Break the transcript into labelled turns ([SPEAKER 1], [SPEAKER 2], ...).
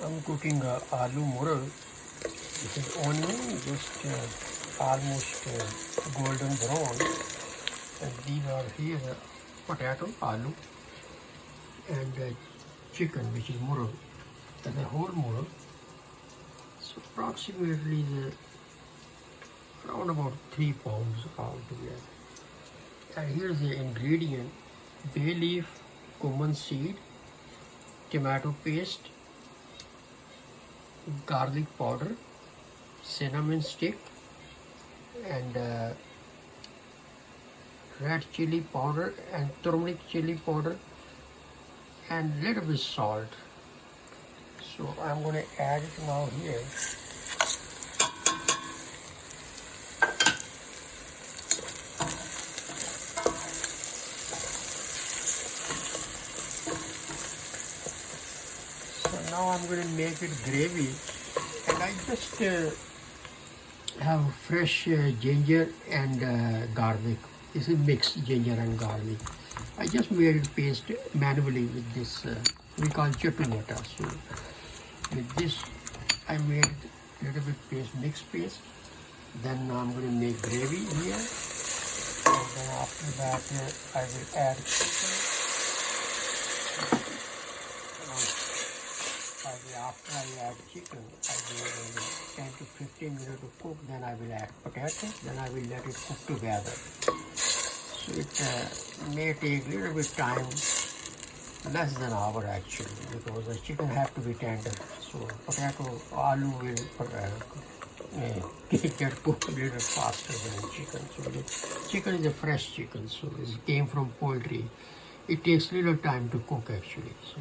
[SPEAKER 1] I'm cooking aloo muragh. This is onion, just almost golden brown. And these are here potato, aloo, and chicken, which is muragh, and the whole muragh. So approximately around about 3 pounds altogether. And here's the ingredient: bay leaf, cumin seed, tomato paste, garlic powder, cinnamon stick, and red chili powder and turmeric chili powder, and little bit salt. So I'm going to add it now here. So now I'm going to make it gravy, and I just have fresh ginger and garlic. This is mixed ginger and garlic. I just made it paste manually with this, we call chutney. So with this, I made a little bit paste, mixed paste. Then I'm going to make gravy here. And then after that, I will add chicken. After I add chicken, I will 10 to 15 minutes to cook. Then I will add potato. Then I will let it cook together. So it may take a little bit time, less than an hour actually, because the chicken have to be tender. So potato, aloo will get cooked a little faster than chicken. So the chicken is a fresh chicken, so it came from poultry. It takes little time to cook actually. So